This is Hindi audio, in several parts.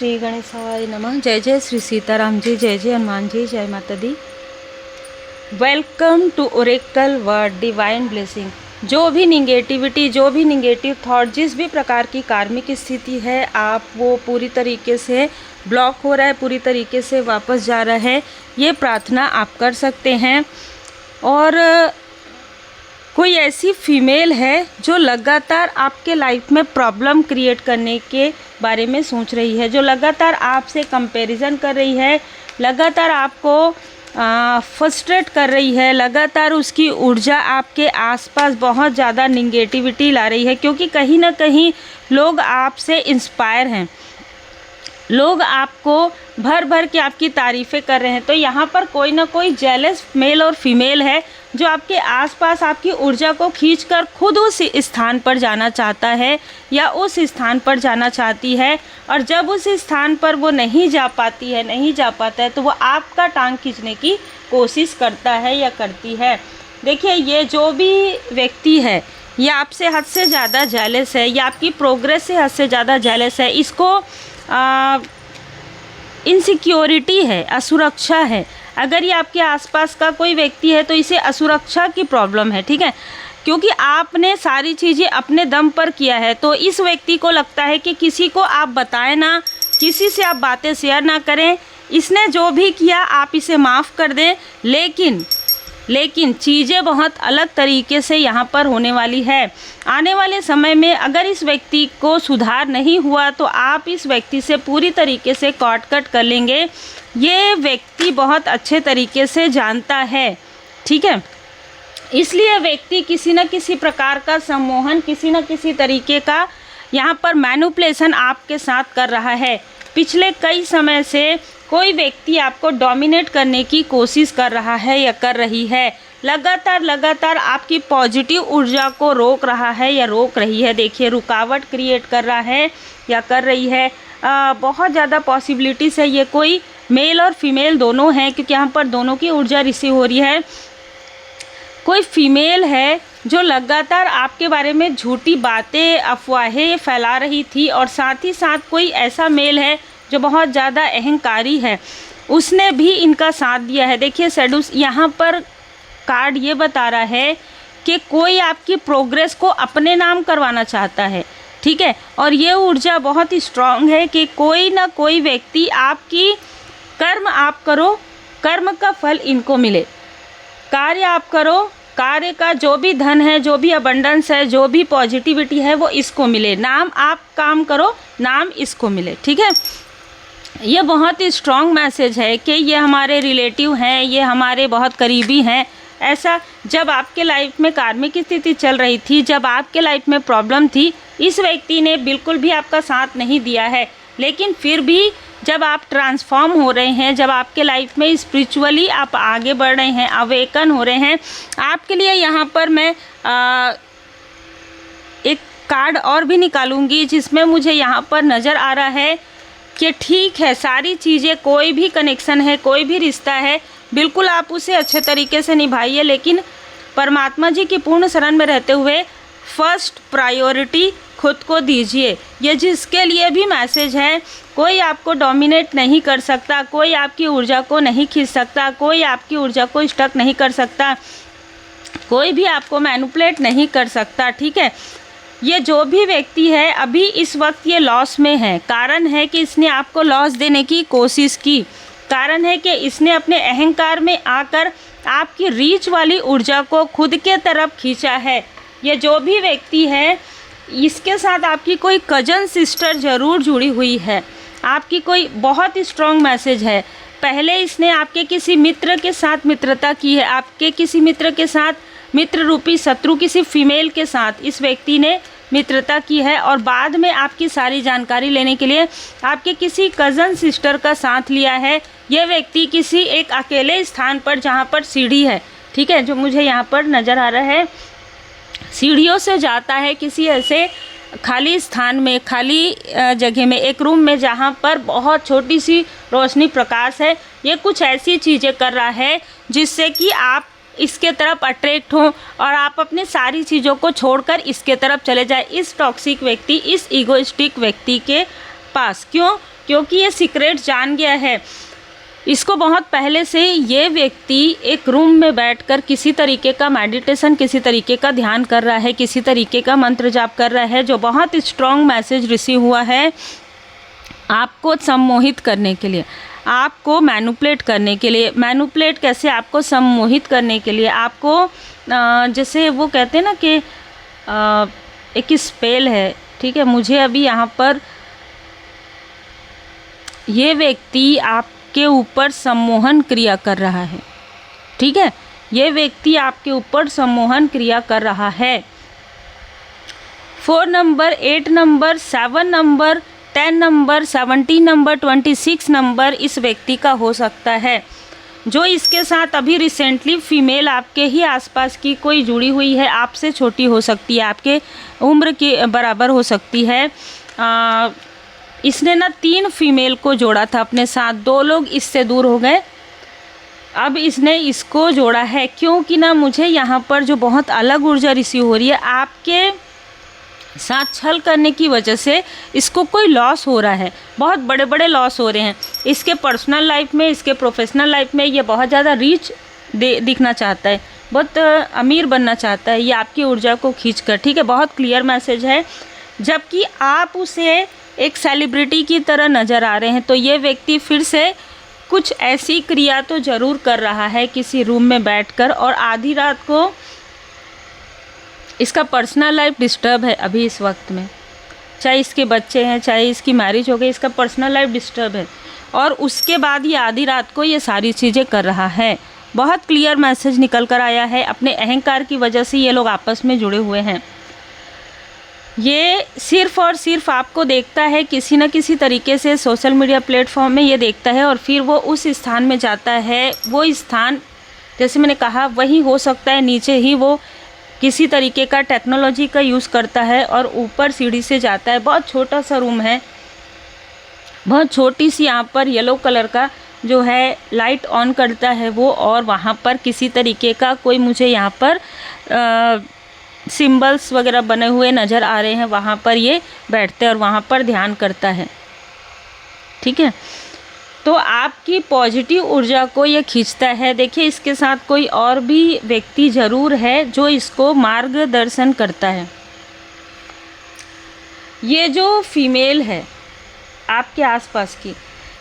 श्री गणेशाय नमः। जय जय श्री सीताराम जी, जय जय हनुमान जी, जय माता दी। Welcome to Oracle word divine blessing. जो भी निगेटिविटी, जो भी निगेटिव थॉट, जिस भी प्रकार की कार्मिक स्थिति है, आप वो पूरी तरीके से ब्लॉक हो रहा है, पूरी तरीके से वापस जा रहा है, ये प्रार्थना आप कर सकते हैं। और कोई ऐसी फीमेल है जो लगातार आपके लाइफ में प्रॉब्लम क्रिएट करने के बारे में सोच रही है, जो लगातार आपसे कंपैरिजन कर रही है, लगातार आपको फ्रस्ट्रेट कर रही है, लगातार उसकी ऊर्जा आपके आसपास बहुत ज़्यादा निगेटिविटी ला रही है, क्योंकि कहीं ना कहीं लोग आपसे इंस्पायर हैं, लोग आपको भर भर के आपकी तारीफ़ें कर रहे हैं। तो यहाँ पर कोई ना कोई जेलस मेल और फीमेल है जो आपके आसपास आपकी ऊर्जा को खींचकर खुद उस स्थान पर जाना चाहता है या उस स्थान पर जाना चाहती है, और जब उस स्थान पर वो नहीं जा पाती है, नहीं जा पाता है, तो वो आपका टांग खींचने की कोशिश करता है या करती है। देखिए, ये जो भी व्यक्ति है ये आपसे हद से ज़्यादा जेलस है, या आपकी प्रोग्रेस से हद से ज़्यादा जेलस है। इसको इनसिक्योरिटी है, असुरक्षा है। अगर ये आपके आसपास का कोई व्यक्ति है तो इसे असुरक्षा की प्रॉब्लम है, ठीक है, क्योंकि आपने सारी चीज़ें अपने दम पर किया है। तो इस व्यक्ति को लगता है कि किसी को आप बताएं ना, किसी से आप बातें शेयर ना करें, इसने जो भी किया आप इसे माफ़ कर दें। लेकिन चीज़ें बहुत अलग तरीके से यहाँ पर होने वाली है। आने वाले समय में अगर इस व्यक्ति को सुधार नहीं हुआ तो आप इस व्यक्ति से पूरी तरीके से कट कर लेंगे। ये व्यक्ति बहुत अच्छे तरीके से जानता है, ठीक है, इसलिए व्यक्ति किसी न किसी प्रकार का सम्मोहन, किसी न किसी तरीके का यहाँ पर मैनिपुलेशन आपके साथ कर रहा है। पिछले कई समय से कोई व्यक्ति आपको डोमिनेट करने की कोशिश कर रहा है या कर रही है, लगातार आपकी पॉजिटिव ऊर्जा को रोक रहा है या रोक रही है। देखिए, रुकावट क्रिएट कर रहा है या कर रही है। बहुत ज़्यादा पॉसिबिलिटीज़ है, ये कोई मेल और फीमेल दोनों हैं, क्योंकि यहाँ पर दोनों की ऊर्जा रिसीव हो रही है। कोई फीमेल है जो लगातार आपके बारे में झूठी बातें, अफवाहें फैला रही थी, और साथ ही साथ कोई ऐसा मेल है जो बहुत ज़्यादा अहंकारी है, उसने भी इनका साथ दिया है। देखिए, सेडुस यहाँ पर कार्ड ये बता रहा है कि कोई आपकी प्रोग्रेस को अपने नाम करवाना चाहता है, ठीक है, और ये ऊर्जा बहुत ही स्ट्रांग है कि कोई ना कोई व्यक्ति आपकी कर्म आप करो, कर्म का फल इनको मिले। कार्य आप करो, कार्य का जो भी धन है, जो भी अबंडेंस है, जो भी पॉजिटिविटी है, वो इसको मिले। नाम आप काम करो, नाम इसको मिले, ठीक है। ये बहुत ही स्ट्रॉन्ग मैसेज है कि ये हमारे रिलेटिव हैं, ये हमारे बहुत करीबी हैं। ऐसा जब आपके लाइफ में कार्मिक स्थिति चल रही थी, जब आपके लाइफ में प्रॉब्लम थी, इस व्यक्ति ने बिल्कुल भी आपका साथ नहीं दिया है। लेकिन फिर भी जब आप ट्रांसफॉर्म हो रहे हैं, जब आपके लाइफ में स्पिरिचुअली आप आगे बढ़ रहे हैं, अवेकन हो रहे हैं, आपके लिए यहाँ पर मैं एक कार्ड और भी निकालूंगी, जिसमें मुझे यहाँ पर नज़र आ रहा है कि ठीक है, सारी चीज़ें, कोई भी कनेक्शन है, कोई भी रिश्ता है, बिल्कुल आप उसे अच्छे तरीके से निभाइए, लेकिन परमात्मा जी की पूर्ण शरण में रहते हुए फर्स्ट प्रायोरिटी खुद को दीजिए। ये जिसके लिए भी मैसेज है, कोई आपको डोमिनेट नहीं कर सकता, कोई आपकी ऊर्जा को नहीं खींच सकता, कोई आपकी ऊर्जा को स्टक नहीं कर सकता, कोई भी आपको मैनिपुलेट नहीं कर सकता, ठीक है। ये जो भी व्यक्ति है अभी इस वक्त ये लॉस में है, कारण है कि इसने आपको लॉस देने की कोशिश की, कारण है कि इसने अपने अहंकार में आकर आपकी रीच वाली ऊर्जा को खुद के तरफ खींचा है। ये जो भी व्यक्ति है, इसके साथ आपकी कोई कजन सिस्टर ज़रूर जुड़ी हुई है, आपकी कोई बहुत ही स्ट्रॉन्ग मैसेज है। पहले इसने आपके किसी मित्र के साथ मित्रता की है, आपके किसी मित्र के साथ, मित्र रूपी शत्रु किसी फीमेल के साथ इस व्यक्ति ने मित्रता की है, और बाद में आपकी सारी जानकारी लेने के लिए आपके किसी कज़न सिस्टर का साथ लिया है। ये व्यक्ति किसी एक अकेले स्थान पर, जहाँ पर सीढ़ी है, ठीक है, जो मुझे यहाँ पर नज़र आ रहा है, सीढ़ियों से जाता है किसी ऐसे खाली स्थान में, खाली जगह में, एक रूम में, जहाँ पर बहुत छोटी सी रोशनी, प्रकाश है। ये कुछ ऐसी चीज़ें कर रहा है जिससे कि आप इसके तरफ अट्रैक्ट हों और आप अपनी सारी चीज़ों को छोड़कर इसके तरफ चले जाए, इस टॉक्सिक व्यक्ति, इस ईगोइस्टिक व्यक्ति के पास। क्यों? क्योंकि ये सीक्रेट जान गया है। इसको बहुत पहले से ये व्यक्ति एक रूम में बैठकर किसी तरीके का मेडिटेशन, किसी तरीके का ध्यान कर रहा है, किसी तरीके का मंत्र जाप कर रहा है, जो बहुत स्ट्रॉन्ग मैसेज रिसीव हुआ है आपको सम्मोहित करने के लिए, आपको मैनिपुलेट करने के लिए। मैनिपुलेट कैसे? आपको सम्मोहित करने के लिए, आपको जैसे वो कहते हैं ना कि एक स्पेल है, ठीक है। मुझे अभी यहाँ पर ये व्यक्ति आपके ऊपर सम्मोहन क्रिया कर रहा है, ठीक है। ये व्यक्ति आपके ऊपर सम्मोहन क्रिया कर रहा है। 4 number, 8 number, 7 number, 10 number, 17 number, 26 number इस व्यक्ति का हो सकता है। जो इसके साथ अभी रिसेंटली फीमेल आपके ही आसपास की कोई जुड़ी हुई है, आपसे छोटी हो सकती है, आपके उम्र के बराबर हो सकती है। इसने ना 3 फीमेल को जोड़ा था अपने साथ, 2 लोग इससे दूर हो गए, अब इसने इसको जोड़ा है। क्योंकि ना मुझे यहाँ पर जो बहुत अलग ऊर्जा रिसीव हो रही है, आपके साथ छल करने की वजह से इसको कोई लॉस हो रहा है, बहुत बड़े बड़े लॉस हो रहे हैं इसके पर्सनल लाइफ में, इसके प्रोफेशनल लाइफ में। ये बहुत ज़्यादा रीच दिखना चाहता है, बहुत अमीर बनना चाहता है, ये आपकी ऊर्जा को खींचकर, ठीक है। बहुत क्लियर मैसेज है, जबकि आप उसे एक सेलिब्रिटी की तरह नज़र आ रहे हैं। तो ये व्यक्ति फिर से कुछ ऐसी क्रिया तो ज़रूर कर रहा है किसी रूम में बैठकर, और आधी रात को इसका पर्सनल लाइफ डिस्टर्ब है अभी इस वक्त में, चाहे इसके बच्चे हैं, चाहे इसकी मैरिज हो गई, इसका पर्सनल लाइफ डिस्टर्ब है, और उसके बाद ये आधी रात को ये सारी चीज़ें कर रहा है। बहुत क्लियर मैसेज निकल कर आया है। अपने अहंकार की वजह से ये लोग आपस में जुड़े हुए हैं। ये सिर्फ़ और सिर्फ आपको देखता है किसी न किसी तरीके से, सोशल मीडिया प्लेटफॉर्म में ये देखता है, और फिर वो उस स्थान में जाता है। वो स्थान जैसे मैंने कहा वही हो सकता है, नीचे ही वो किसी तरीके का टेक्नोलॉजी का यूज़ करता है और ऊपर सीढ़ी से जाता है। बहुत छोटा सा रूम है, बहुत छोटी सी यहाँ पर येलो कलर का जो है लाइट ऑन करता है वो, और वहाँ पर किसी तरीके का कोई मुझे यहाँ पर सिंबल्स वगैरह बने हुए नज़र आ रहे हैं। वहाँ पर ये बैठते हैं और वहाँ पर ध्यान करता है, ठीक है। तो आपकी पॉजिटिव ऊर्जा को ये खींचता है। देखिए इसके साथ कोई और भी व्यक्ति ज़रूर है जो इसको मार्गदर्शन करता है। ये जो फीमेल है आपके आसपास की,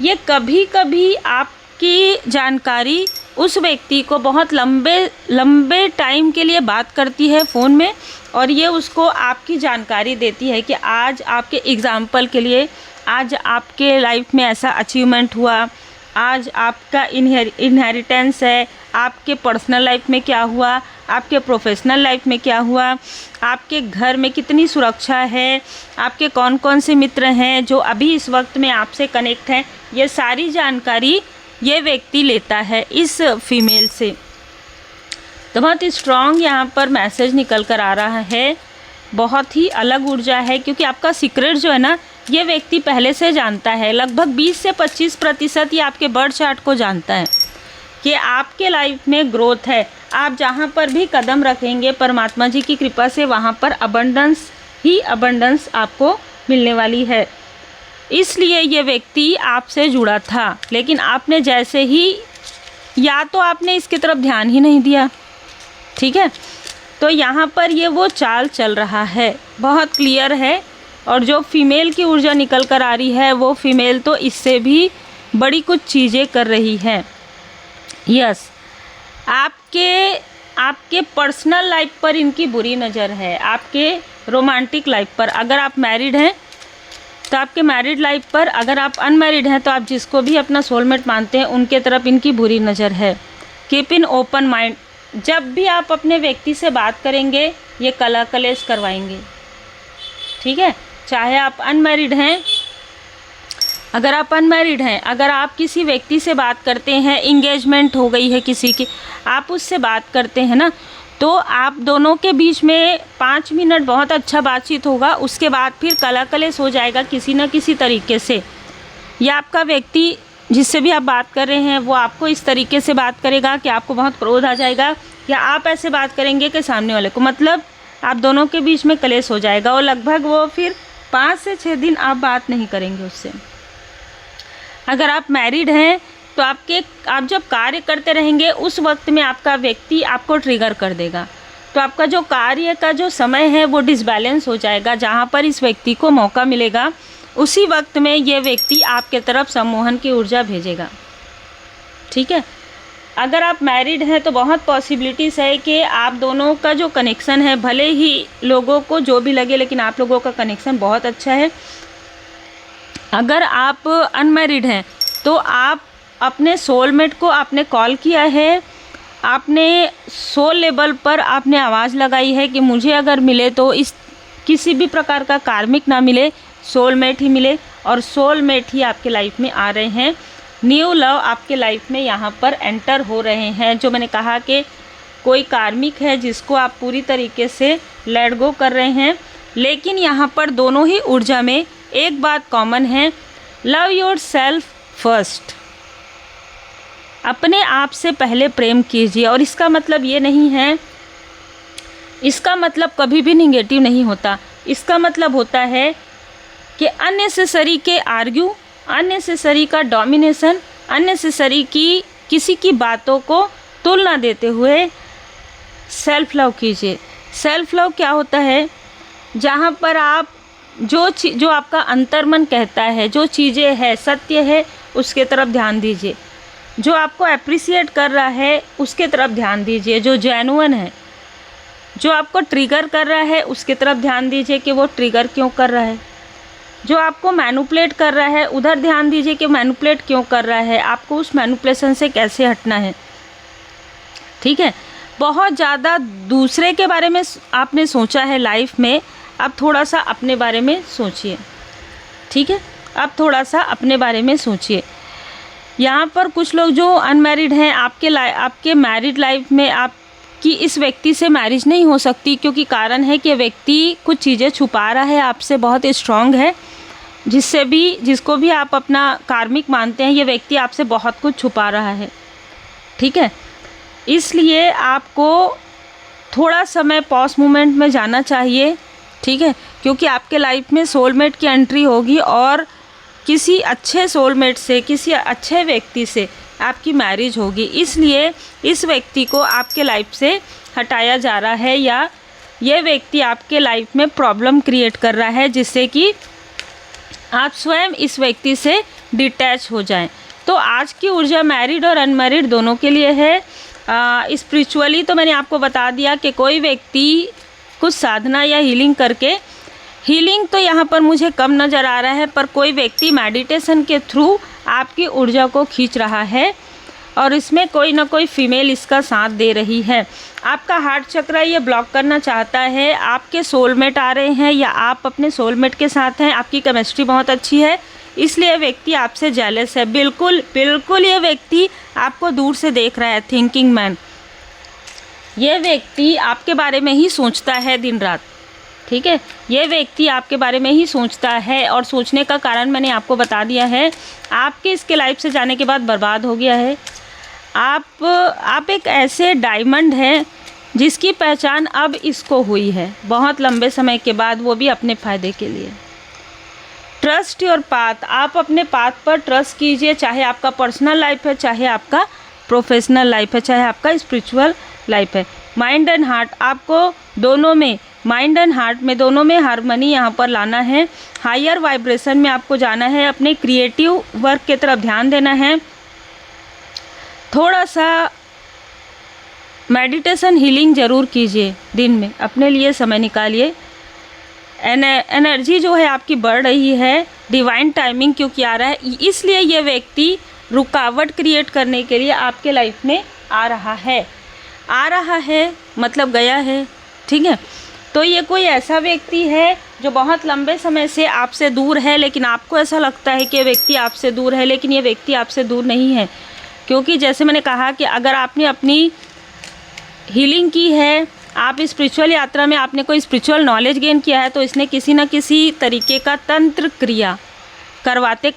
ये कभी कभी आपकी जानकारी उस व्यक्ति को बहुत लंबे टाइम के लिए बात करती है फ़ोन में, और ये उसको आपकी जानकारी देती है कि आज आपके एग्ज़ाम्पल के लिए, आज आपके लाइफ में ऐसा अचीवमेंट हुआ, आज आपका इनहेरिटेंस है, आपके पर्सनल लाइफ में क्या हुआ, आपके प्रोफेशनल लाइफ में क्या हुआ, आपके घर में कितनी सुरक्षा है, आपके कौन कौन से मित्र हैं जो अभी इस वक्त में आपसे कनेक्ट हैं। ये सारी जानकारी ये व्यक्ति लेता है इस फीमेल से। तो बहुत स्ट्रॉन्ग यहाँ पर मैसेज निकल कर आ रहा है, बहुत ही अलग ऊर्जा है, क्योंकि आपका सीक्रेट जो है ना ये व्यक्ति पहले से जानता है। लगभग 20 से 25% ये आपके बर्थ चार्ट को जानता है कि आपके लाइफ में ग्रोथ है। आप जहाँ पर भी कदम रखेंगे परमात्मा जी की कृपा से वहाँ पर अबंडेंस ही अबंडेंस आपको मिलने वाली है। इसलिए ये व्यक्ति आपसे जुड़ा था, लेकिन आपने जैसे ही, या तो आपने इसकी तरफ ध्यान ही नहीं दिया, ठीक है। तो यहाँ पर ये वो चाल चल रहा है, बहुत क्लियर है। और जो फीमेल की ऊर्जा निकल कर आ रही है वो फीमेल तो इससे भी बड़ी कुछ चीज़ें कर रही है। यस, आपके पर्सनल लाइफ पर इनकी बुरी नज़र है, आपके रोमांटिक लाइफ पर। अगर आप मैरिड हैं तो आपके मैरिड लाइफ पर, अगर आप अनमैरिड हैं तो आप जिसको भी अपना सोलमेट मानते हैं उनके तरफ इनकी बुरी नज़र है। Keep in open mind. जब भी आप अपने व्यक्ति से बात करेंगे ये कला कलेश करवाएंगे, ठीक है। चाहे आप अनमैरिड हैं, अगर आप अनमैरिड हैं, अगर आप किसी व्यक्ति से बात करते हैं, इंगेजमेंट हो गई है किसी की, आप उससे बात करते हैं ना, तो आप दोनों के बीच में 5 मिनट बहुत अच्छा बातचीत होगा, उसके बाद फिर कला कलेश हो जाएगा किसी न किसी तरीके से। या आपका व्यक्ति जिससे भी आप बात कर रहे हैं वो आपको इस तरीके से बात करेगा कि आपको बहुत क्रोध आ जाएगा, या आप ऐसे बात करेंगे कि सामने वाले को, मतलब आप दोनों के बीच में कलेश हो जाएगा, और लगभग वो फिर 5 से 6 दिन आप बात नहीं करेंगे उससे। अगर आप मैरिड हैं तो आप जब कार्य करते रहेंगे उस वक्त में आपका व्यक्ति आपको ट्रिगर कर देगा, तो आपका जो कार्य का जो समय है वो डिसबैलेंस हो जाएगा। जहाँ पर इस व्यक्ति को मौका मिलेगा उसी वक्त में ये व्यक्ति आपके तरफ सम्मोहन की ऊर्जा भेजेगा। ठीक है, अगर आप मैरिड हैं तो बहुत पॉसिबिलिटीज़ है कि आप दोनों का जो कनेक्शन है, भले ही लोगों को जो भी लगे लेकिन आप लोगों का कनेक्शन बहुत अच्छा है। अगर आप अनमैरिड हैं तो आप अपने सोलमेट को आपने कॉल किया है, आपने सोल लेवल पर आपने आवाज़ लगाई है कि मुझे अगर मिले तो इस किसी भी प्रकार का कार्मिक ना मिले, सोलमेट ही मिले, और सोलमेट ही आपके लाइफ में आ रहे हैं। न्यू लव आपके लाइफ में यहाँ पर एंटर हो रहे हैं। जो मैंने कहा कि कोई कार्मिक है जिसको आप पूरी तरीके से लेट गो कर रहे हैं, लेकिन यहाँ पर दोनों ही ऊर्जा में एक बात कॉमन है, लव योर सेल्फ फर्स्ट। अपने आप से पहले प्रेम कीजिए। और इसका मतलब ये नहीं है, इसका मतलब कभी भी निगेटिव नहीं होता। इसका मतलब होता है कि अननेसेसरी के आर्ग्यू, अननेसेसरी का डोमिनेशन, अननेसेसरी की किसी की बातों को तुलना देते हुए सेल्फ लव कीजिए। सेल्फ लव क्या होता है? जहाँ पर आप जो आपका अंतर्मन कहता है, जो चीज़ें है सत्य है, उसके तरफ ध्यान दीजिए। जो आपको अप्रिसिएट कर रहा है उसके तरफ ध्यान दीजिए। जो जेन्युइन है, जो आपको ट्रिगर कर रहा है उसके तरफ ध्यान दीजिए कि वो ट्रिगर क्यों कर रहा है। जो आपको मैनिपुलेट कर रहा है उधर ध्यान दीजिए कि मैनिपुलेट क्यों कर रहा है, आपको उस मैनिपुलेशन से कैसे हटना है। ठीक है, बहुत ज़्यादा दूसरे के बारे में आपने सोचा है लाइफ में, अब थोड़ा सा अपने बारे में सोचिए। ठीक है, अब थोड़ा सा अपने बारे में सोचिए। यहाँ पर कुछ लोग जो अनमैरिड हैं, आपके मैरिड लाइफ में आपकी इस व्यक्ति से मैरिज नहीं हो सकती, क्योंकि कारण है कि व्यक्ति कुछ चीज़ें छुपा रहा है आपसे, बहुत स्ट्रांग है। जिसको भी आप अपना कार्मिक मानते हैं, ये व्यक्ति आपसे बहुत कुछ छुपा रहा है। ठीक है, इसलिए आपको थोड़ा समय पॉज मोमेंट में जाना चाहिए। ठीक है, क्योंकि आपके लाइफ में सोलमेट की एंट्री होगी और किसी अच्छे सोलमेट से, किसी अच्छे व्यक्ति से आपकी मैरिज होगी। इसलिए इस व्यक्ति को आपके लाइफ से हटाया जा रहा है, या ये व्यक्ति आपके लाइफ में प्रॉब्लम क्रिएट कर रहा है, जिससे कि आप स्वयं इस व्यक्ति से डिटैच हो जाएं। तो आज की ऊर्जा मैरिड और अनमैरिड दोनों के लिए है। स्पिरिचुअली तो मैंने आपको बता दिया कि कोई व्यक्ति कुछ साधना या हीलिंग करके, हीलिंग तो यहाँ पर मुझे कम नज़र आ रहा है, पर कोई व्यक्ति मेडिटेशन के थ्रू आपकी ऊर्जा को खींच रहा है और इसमें कोई ना कोई फीमेल इसका साथ दे रही है। आपका हार्ट चक्र ये ब्लॉक करना चाहता है, आपके सोलमेट आ रहे हैं या आप अपने सोलमेट के साथ हैं, आपकी केमिस्ट्री बहुत अच्छी है, इसलिए व्यक्ति आपसे जेलस है। बिल्कुल बिल्कुल ये व्यक्ति आपको दूर से देख रहा है, थिंकिंग मैन। ये व्यक्ति आपके बारे में ही सोचता है दिन रात। ठीक है, ये व्यक्ति आपके बारे में ही सोचता है, और सोचने का कारण मैंने आपको बता दिया है। आपके इसके लाइफ से जाने के बाद बर्बाद हो गया है। आप एक ऐसे डायमंड हैं जिसकी पहचान अब इसको हुई है, बहुत लंबे समय के बाद, वो भी अपने फ़ायदे के लिए। ट्रस्ट योर पाथ, आप अपने पाथ पर ट्रस्ट कीजिए, चाहे आपका पर्सनल लाइफ है, चाहे आपका प्रोफेशनल लाइफ है, चाहे आपका स्पिरिचुअल लाइफ है। माइंड एंड हार्ट, आपको दोनों में, माइंड एंड हार्ट में दोनों में हार्मनी यहाँ पर लाना है। हायर वाइब्रेशन में आपको जाना है, अपने क्रिएटिव वर्क की तरफ ध्यान देना है। थोड़ा सा मेडिटेशन हीलिंग ज़रूर कीजिए, दिन में अपने लिए समय निकालिए। एनर्जी जो है आपकी बढ़ रही है, डिवाइन टाइमिंग क्योंकि आ रहा है, इसलिए ये व्यक्ति रुकावट क्रिएट करने के लिए आपके लाइफ में आ रहा है मतलब गया है। ठीक है, तो ये कोई ऐसा व्यक्ति है जो बहुत लंबे समय से आपसे दूर है, लेकिन आपको ऐसा लगता है कि ये व्यक्ति आपसे दूर है, लेकिन ये व्यक्ति आपसे दूर नहीं है। क्योंकि जैसे मैंने कहा कि अगर आपने अपनी हीलिंग की है, आप स्पिरिचुअल यात्रा में आपने कोई स्पिरिचुअल नॉलेज गेन किया है, तो इसने किसी न किसी तरीके का तंत्र क्रिया करवाते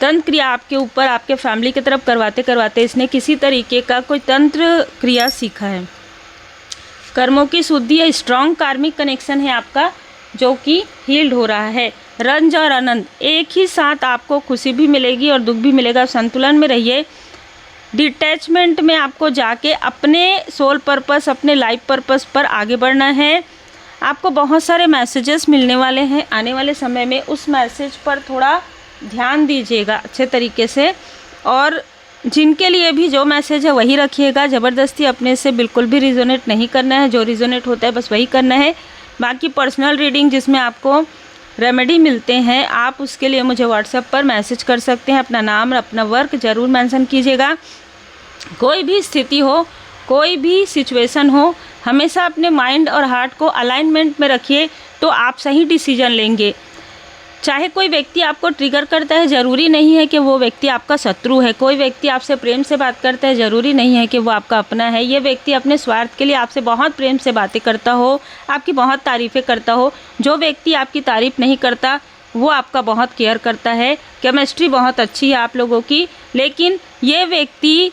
तंत्र क्रिया आपके ऊपर, आपके फैमिली की तरफ करवाते इसने किसी तरीके का कोई तंत्र क्रिया सीखा है। कर्मों की शुद्धि या स्ट्रॉन्ग कार्मिक कनेक्शन है आपका, जो कि हील्ड हो रहा है। रंज और आनंद एक ही साथ, आपको खुशी भी मिलेगी और दुख भी मिलेगा। संतुलन में रहिए। डिटैचमेंट में आपको जाके अपने सोल पर्पस, अपने लाइफ पर्पस पर आगे बढ़ना है। आपको बहुत सारे मैसेजेस मिलने वाले हैं आने वाले समय में, उस मैसेज पर थोड़ा ध्यान दीजिएगा अच्छे तरीके से। और जिनके लिए भी जो मैसेज है वही रखिएगा, ज़बरदस्ती अपने से बिल्कुल भी रिजोनेट नहीं करना है। जो रिजोनेट होता है बस वही करना है। बाकी पर्सनल रीडिंग जिसमें आपको रेमेडी मिलते हैं, आप उसके लिए मुझे व्हाट्सएप पर मैसेज कर सकते हैं। अपना नाम और अपना वर्क ज़रूर मेंशन कीजिएगा। कोई भी स्थिति हो, कोई भी सिचुएशन हो, हमेशा अपने माइंड और हार्ट को अलाइनमेंट में रखिए, तो आप सही डिसीजन लेंगे। चाहे कोई व्यक्ति आपको ट्रिगर करता है, ज़रूरी नहीं है कि वो व्यक्ति आपका शत्रु है। कोई व्यक्ति आपसे प्रेम से बात करता है, ज़रूरी नहीं है कि वो आपका अपना है। ये व्यक्ति अपने स्वार्थ के लिए आपसे बहुत प्रेम से बातें करता हो, आपकी बहुत तारीफ़ें करता हो। जो व्यक्ति आपकी तारीफ़ नहीं करता वो आपका बहुत केयर करता है। केमिस्ट्री बहुत अच्छी है आप लोगों की, लेकिन ये व्यक्ति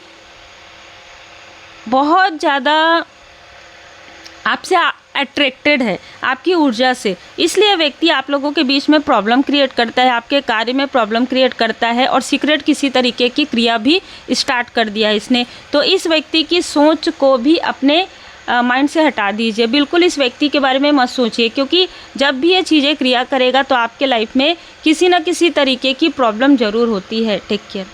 बहुत ज़्यादा आपसे अट्रैक्टेड है, आपकी ऊर्जा से। इसलिए व्यक्ति आप लोगों के बीच में प्रॉब्लम क्रिएट करता है, आपके कार्य में प्रॉब्लम क्रिएट करता है, और सीक्रेट किसी तरीके की क्रिया भी स्टार्ट कर दिया है इसने। तो इस व्यक्ति की सोच को भी अपने माइंड से हटा दीजिए। बिल्कुल इस व्यक्ति के बारे में मत सोचिए, क्योंकि जब भी ये चीज़ें क्रिया करेगा तो आपके लाइफ में किसी न किसी तरीके की प्रॉब्लम ज़रूर होती है। Take care.